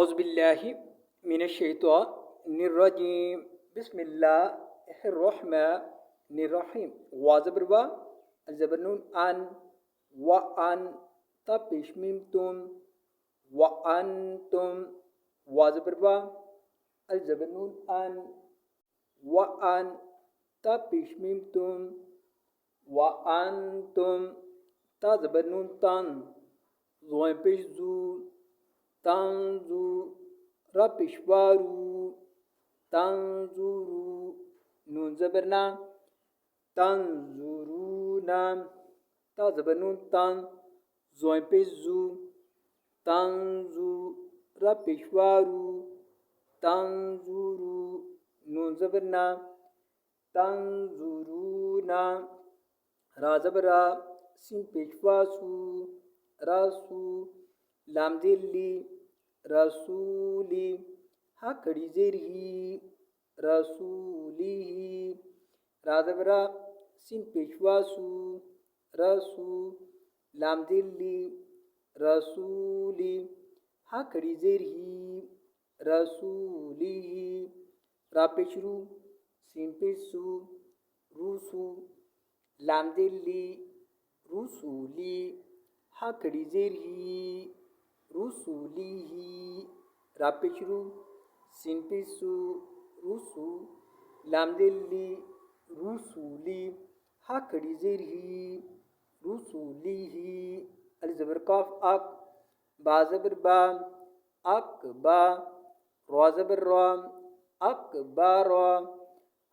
औज़ुबिल्लाहि मिनश्शैतानिर्रजीम बिस्मिल्लाहिर्रहमानिर्रहीम वाज़बर व ज़बरनून अन व अन तपेश मीम तुम व अन तुम वाज़बर व ज़बरनून अन व अन तपेश मीम तुम व अन तुम ता ज़बरनून तन ज़ोय पेश जू तंजू रपिशवारू तंजूरू नून जबरना तंजूरूना ता जबरनून तन जोय पेशू तंजू रपिशवारू तंजूरू नून जबरना तंजूरूना रा जबरा सिन पेशवासू रासू लाम दिल्ली रसूली हा खड़ी जेर ही रसूली राजबरा सिन पेशवासू रसू लाम दिल्ली रसूली हा खड़ी जेर ही रसूली रापेशरू सिन पेशू रूसू लाम दिल्ली रूसूली हा खड़ी जेर ही रूसूली रापेशरू सिन पेशू रूसू लाम दिल्ली रूसूली हा खड़ी जेर ही रूसूली अल जबर काफ अक बा जबर बा अक बा रा जबर रा अक बा रा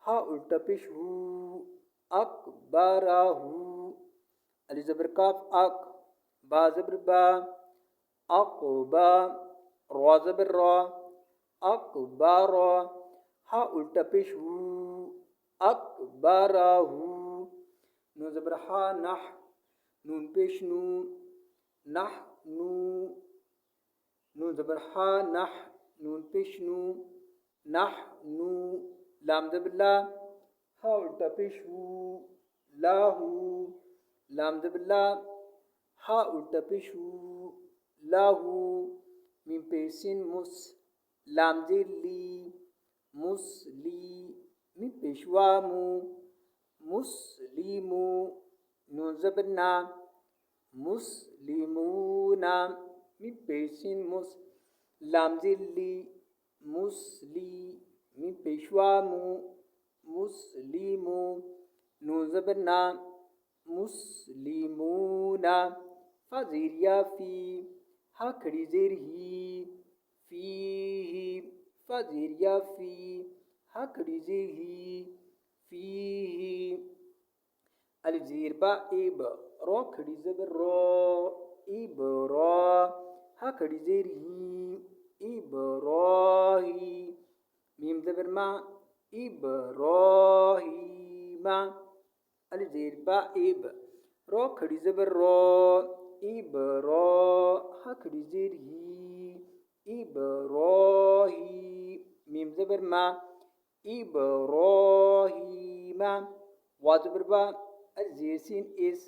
हा उल्टा पेश हू अक बा रा हू अल जबर काफ अक बा जबर बा अक़बा रा ज़बर रा अक़बारा हा उल्टा पेश हू अक़बाराहू नून ज़बर हा नह नून पेश नू नह नू नून ज़बर हा नह नून पेश नू नह नू लाम ज़बर ला हा उल्टा पेश हू लाहू लाम ज़बर ला हा उल्टा पेश हू लाहू मीम पेशिन मुस लाम दिल्ली मुसली मीम पेशवामू मुस्लिमू नून ज़बरना मुस्लिमूना मीम पेशिन मुस लाम दिल्ली मुसली मीम पेशवामू मुस्लिमू नून ज़बरना मुस्लिमूना फ़ज़ीरिया फ़ी हा खड़ी जेर ही फी फ़ज़ीरिया फ़ी हा खड़ी जेर ही फी अल जीर बा इब रो खड़ी जबर रो इब रो हा खड़ी जेर ही इब रोही मीम जबर मा इब रोही मा अल जीर बा इब रो खड़ी जबर रो इब रो हा खड़ी जेर ही इब रोही मीम जबर मा इब रोही मा वा जबर बा अल जीर सिन इस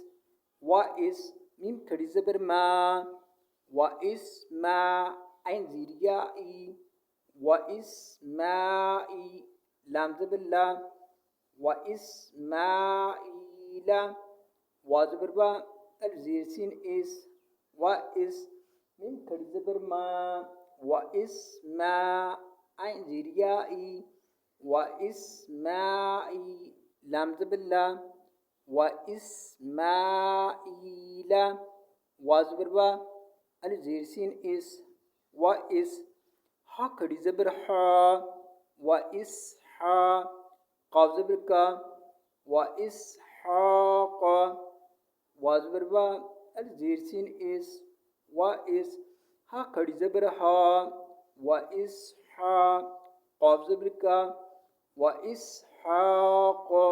वा इस मीम खड़ी जबर मा वा इस मा आइन जीरिया ई वा इस मा ई लाम जबर ला वा इस मा ई ला वा जबर बा अल जीर सिन इस वा इस मीम खड़ी जबर मा वा इस मा आइन जीरिया ई वा इस मा ई लाम जबर ला वा इस मा ई ला वा जबर बा अल जीर सिन इस वा इस हा खड़ी जबर हा वा इस हा काफ जबर का वा इस हा का वा जबर बा अल जीर सिन इस वा इस हा खड़ी जबर हा वा इस हा काफ जबर का वा इस हा का